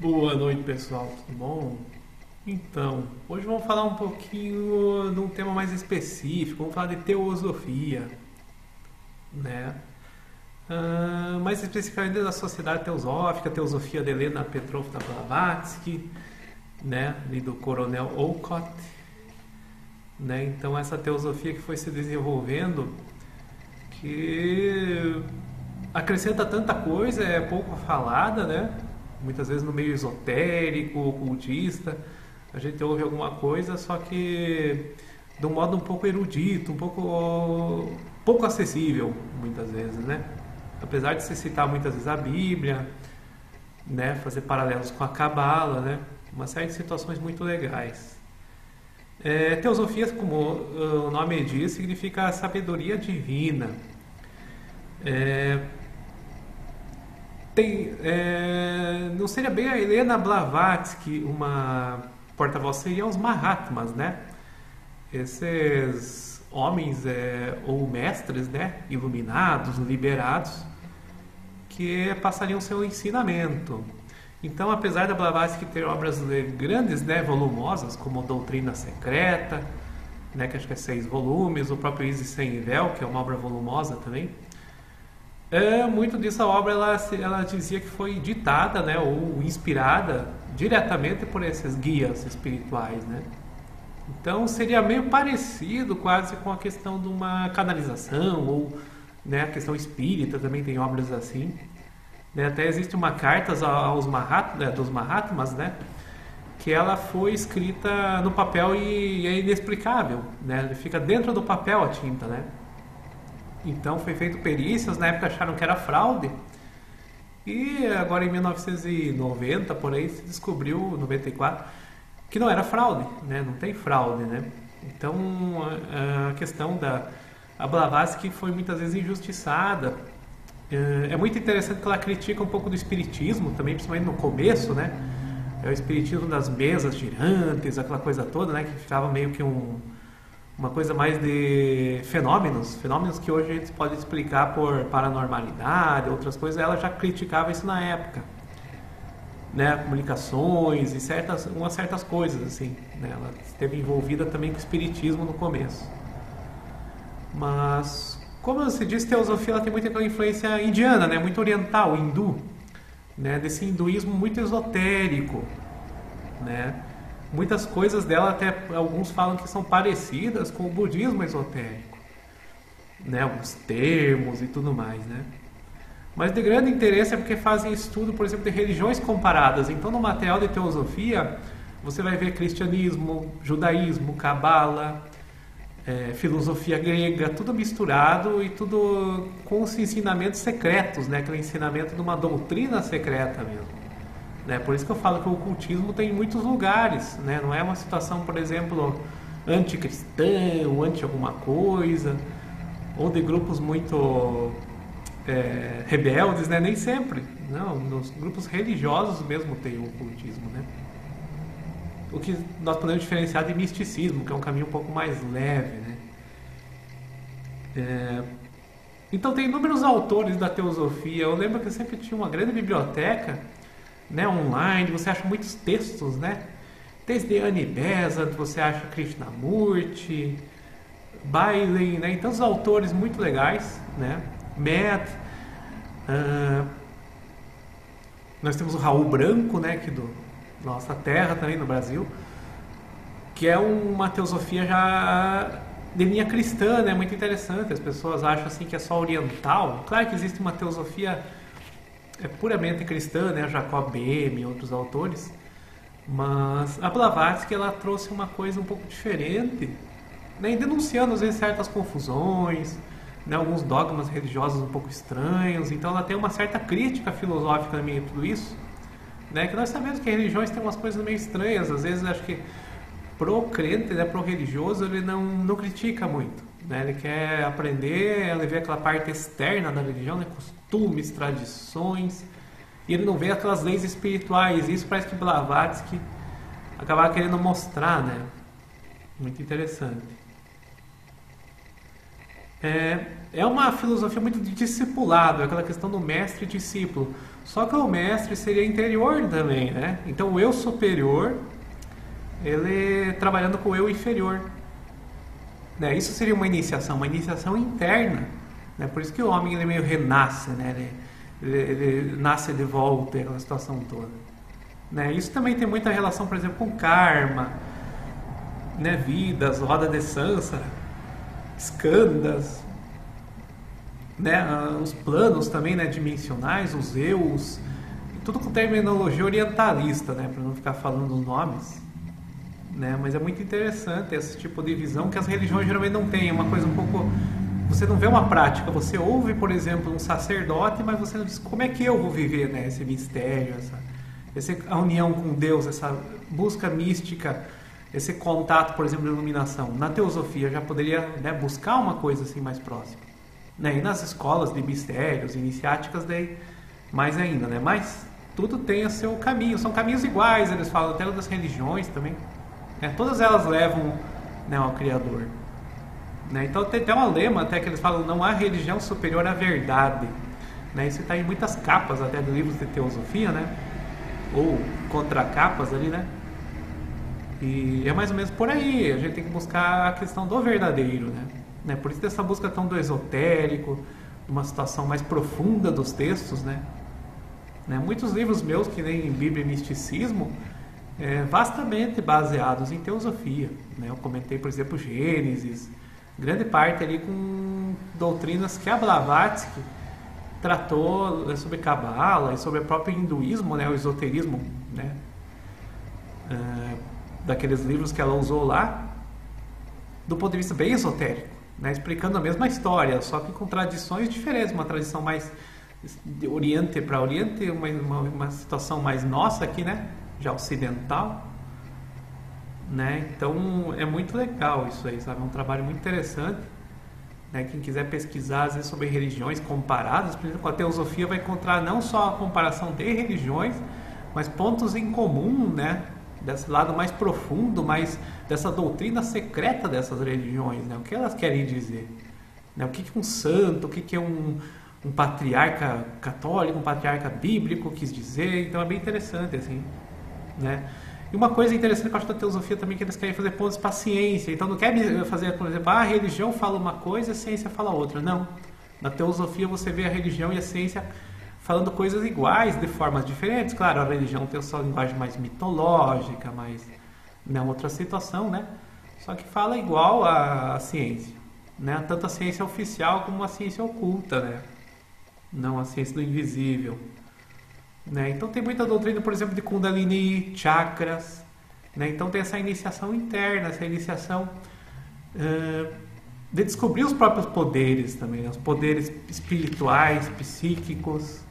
Boa noite, pessoal, tudo bom? Então, hoje vamos falar um pouquinho de um tema mais específico, vamos falar de teosofia, né? Mais especificamente da sociedade teosófica, teosofia de Helena Petrovna Blavatsky, né? E do Coronel Olcott, né? Então, essa teosofia que foi se desenvolvendo, que acrescenta tanta coisa, é pouco falada, né? Muitas vezes no meio esotérico, ocultista, a gente ouve alguma coisa, só que de um modo um pouco erudito, pouco acessível, muitas vezes, né? Apesar de se citar muitas vezes a Bíblia, né? Fazer paralelos com a Cabala, né? Uma série de situações muito legais. Teosofia, como o nome diz, significa sabedoria divina. É, não seria bem a Helena Blavatsky uma porta-voz, seriam os Mahatmas, né? Esses homens ou mestres, né? Iluminados, liberados, que passariam seu ensinamento. Então, apesar da Blavatsky ter obras grandes, né? Volumosas, como Doutrina Secreta, né? Que acho que é 6 volumes, o próprio Isis Sem Véu, que é uma obra volumosa também. Muito disso a obra ela dizia que foi ditada, né, ou inspirada diretamente por esses guias espirituais, né? Então seria meio parecido quase com a questão de uma canalização ou, né, a questão espírita também tem obras assim, né? Até existe uma carta aos dos Mahatmas, né, que ela foi escrita no papel e é inexplicável, né? Ele fica dentro do papel a tinta, né? Então foi feito perícias, na época acharam que era fraude. E agora em 1990, por aí, se descobriu, 94, que não era fraude, né? Não tem fraude, né? Então a questão a Blavatsky foi muitas vezes injustiçada. É muito interessante que ela critica um pouco do espiritismo, também principalmente no começo, né? É o espiritismo das mesas girantes, aquela coisa toda, né? Que ficava meio que uma coisa mais de fenômenos que hoje a gente pode explicar por paranormalidade, outras coisas. Ela já criticava isso na época, né? Comunicações e umas certas coisas assim, né? Ela esteve envolvida também com o espiritismo no começo. Mas, como se diz, teosofia ela tem muita influência indiana, né? Muito oriental, hindu, né? Desse hinduísmo muito esotérico, né? Muitas coisas dela, até alguns falam que são parecidas com o budismo esotérico, né? Alguns termos e tudo mais, né? Mas de grande interesse é porque fazem estudo, por exemplo, de religiões comparadas. Então, no material de teosofia, você vai ver cristianismo, judaísmo, cabala, filosofia grega, tudo misturado e tudo com os ensinamentos secretos, né? Aquele ensinamento de uma doutrina secreta mesmo. Né? Por isso que eu falo que o ocultismo tem em muitos lugares, né? Não é uma situação, por exemplo, anticristã ou anti alguma coisa, ou de grupos muito rebeldes, né? Nem sempre. Não, nos grupos religiosos mesmo tem o ocultismo, né? O que nós podemos diferenciar de misticismo, que é um caminho um pouco mais leve, né? Então tem inúmeros autores da teosofia. Eu lembro que eu sempre tinha uma grande biblioteca, né, online, você acha muitos textos, né? Desde Annie Besant, você acha Krishnamurti, Bailey, né? Então os autores muito legais, né? Matt, nós temos o Raul Branco, né? Aqui do nossa terra também no Brasil, que é uma teosofia já de linha cristã, né? Muito interessante. As pessoas acham assim que é só oriental. Claro que existe uma teosofia puramente cristã, né? Jacob Boehme e outros autores, mas a Blavatsky ela trouxe uma coisa um pouco diferente, né? E denunciando às vezes certas confusões, né? Alguns dogmas religiosos um pouco estranhos. Então ela tem uma certa crítica filosófica no meio de tudo isso, né? Que nós sabemos que religiões têm umas coisas meio estranhas, às vezes acho que pro crente, né? Pro religioso ele não critica muito, né? Ele quer aprender, ele vê aquela parte externa da religião, né? Costumes, tradições, e ele não vê aquelas leis espirituais. Isso parece que Blavatsky acabava querendo mostrar, né? Muito interessante. É uma filosofia muito de discipulado, aquela questão do mestre e discípulo. Só que o mestre seria interior também, né? Então o eu superior, ele trabalhando com o eu inferior. Né? Isso seria uma iniciação interna. Né? Por isso que o homem ele meio renasce, né? Ele nasce de volta, aquela situação toda. Né? Isso também tem muita relação, por exemplo, com karma, né? Vidas, roda de Sansara, skandhas, né? Os planos também, né? Dimensionais, os eus, tudo com terminologia orientalista, né? Para não ficar falando os nomes. Né? Mas é muito interessante esse tipo de visão que as religiões geralmente não têm. É uma coisa um pouco... Você não vê uma prática. Você ouve, por exemplo, um sacerdote, mas você não diz como é que eu vou viver, né? Esse mistério, a união com Deus, essa busca mística, esse contato, por exemplo, de iluminação. Na teosofia já poderia, né, buscar uma coisa assim mais próxima. Né? E nas escolas de mistérios, iniciáticas, daí mais ainda. Né? Mas tudo tem o seu caminho. São caminhos iguais, eles falam até das religiões também. Né? Todas elas levam, né, ao Criador. Né? Então tem até um lema até que eles falam: não há religião superior à verdade. Né? Isso está em muitas capas até de livros de teosofia, né? Ou contracapas ali, né? E é mais ou menos por aí. A gente tem que buscar a questão do verdadeiro, né? Por isso dessa busca tão do esotérico, uma situação mais profunda dos textos, né? Muitos livros meus, que nem Bíblia e Misticismo, vastamente baseados em teosofia, né? Eu comentei, por exemplo, Gênesis, grande parte ali com doutrinas que a Blavatsky tratou sobre Cabala e sobre o próprio hinduísmo, né? O esoterismo, né? Daqueles livros que ela usou lá, do ponto de vista bem esotérico, né? Explicando a mesma história, só que com tradições diferentes, uma tradição mais de Oriente para Oriente, uma situação mais nossa aqui, né? Já ocidental, né? Então é muito legal isso aí, sabe? É um trabalho muito interessante, né? Quem quiser pesquisar às vezes sobre religiões comparadas, por exemplo, com a teosofia, vai encontrar não só a comparação de religiões, mas pontos em comum, né? Desse lado mais profundo, mais dessa doutrina secreta dessas religiões, né? O que elas querem dizer, né? O que é um santo, o que é um patriarca católico, um patriarca bíblico quis dizer. Então é bem interessante, assim, né? E uma coisa interessante que eu acho da teosofia também, que eles querem fazer pontos para a ciência. Então não quer fazer, por exemplo, a religião fala uma coisa e a ciência fala outra. Não. Na teosofia você vê a religião e a ciência falando coisas iguais de formas diferentes. Claro, a religião tem a sua linguagem mais mitológica, mais, né, outra situação, né? Só que fala igual à ciência, né? Tanto a ciência oficial como a ciência oculta, né? Não a ciência do invisível, né? Então tem muita doutrina, por exemplo, de Kundalini, chakras, né? Então tem essa iniciação interna, essa iniciação de descobrir os próprios poderes também, né? Os poderes espirituais, psíquicos,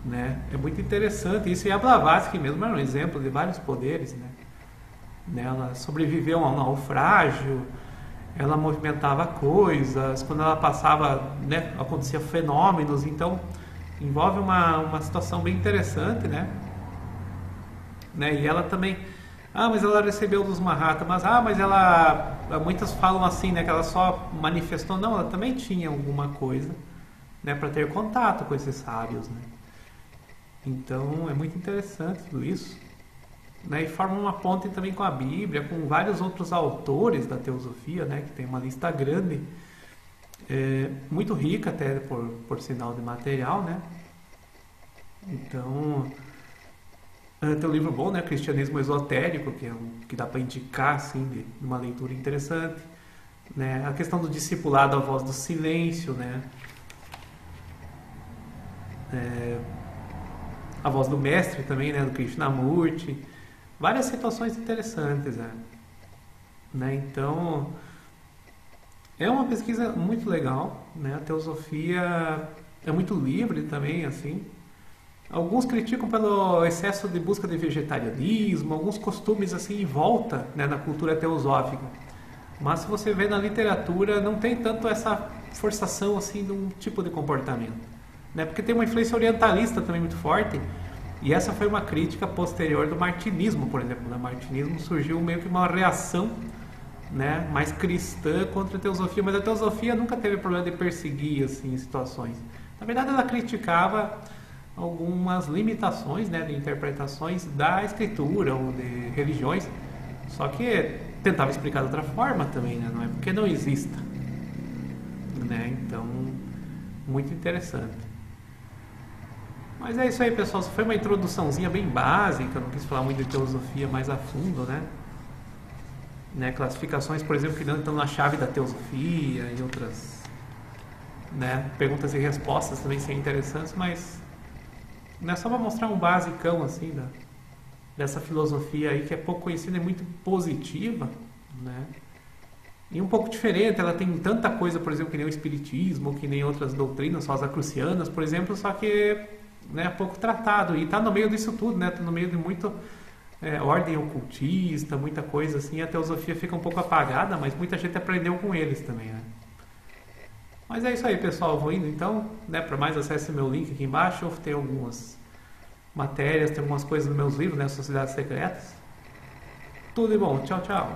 né? É muito interessante isso. E a Blavatsky mesmo era um exemplo de vários poderes, né? Ela sobreviveu a um naufrágio, ela movimentava coisas, quando ela passava, né, acontecia fenômenos. Então envolve uma situação bem interessante, né? E ela também, mas ela recebeu dos Mahatmas, mas ela, muitas falam assim, né, que ela só manifestou. Não, ela também tinha alguma coisa, né, para ter contato com esses sábios, né? Então é muito interessante tudo isso, né? E forma uma ponte também com a Bíblia, com vários outros autores da teosofia, né, que tem uma lista grande, muito rica até por sinal de material, né? Então tem um livro bom, né, Cristianismo Esotérico, que dá para indicar assim, de uma leitura interessante, né? A questão do discipulado, a voz do silêncio, né? A voz do mestre também, né, do Krishnamurti, várias situações interessantes, né? Então é uma pesquisa muito legal, né? A teosofia é muito livre também, assim. Alguns criticam pelo excesso de busca de vegetarianismo, alguns costumes assim em volta, né, na cultura teosófica. Mas se você vê na literatura, não tem tanto essa forçação assim de um tipo de comportamento, né? Porque tem uma influência orientalista também muito forte. E essa foi uma crítica posterior do martinismo, por exemplo. O martinismo surgiu meio que uma reação né, mais cristã contra a teosofia, mas a teosofia nunca teve problema de perseguir assim situações. Na verdade, ela criticava algumas limitações, né, de interpretações da escritura ou de religiões, só que tentava explicar de outra forma também, né, não é porque não exista, né? Então, muito interessante. Mas é isso aí, pessoal. Isso foi uma introduçãozinha bem básica, não quis falar muito de teosofia mais a fundo, né? Classificações, por exemplo, que não estão na chave da teosofia e outras, né? Perguntas e respostas também seriam interessantes, mas não é só para mostrar um basicão assim dessa filosofia aí que é pouco conhecida e muito positiva, né? E um pouco diferente, ela tem tanta coisa, por exemplo, que nem o espiritismo, que nem outras doutrinas rosacrucianas, por exemplo, só que, né, pouco tratado, e está no meio disso tudo, né? Tá no meio de muito ordem ocultista, muita coisa assim, a teosofia fica um pouco apagada, mas muita gente aprendeu com eles também, né? Mas é isso aí, pessoal, eu vou indo então, né? Para mais, acesse meu link aqui embaixo, tem algumas matérias, tem algumas coisas nos meus livros, né? Sociedades Secretas. Tudo de bom, tchau, tchau.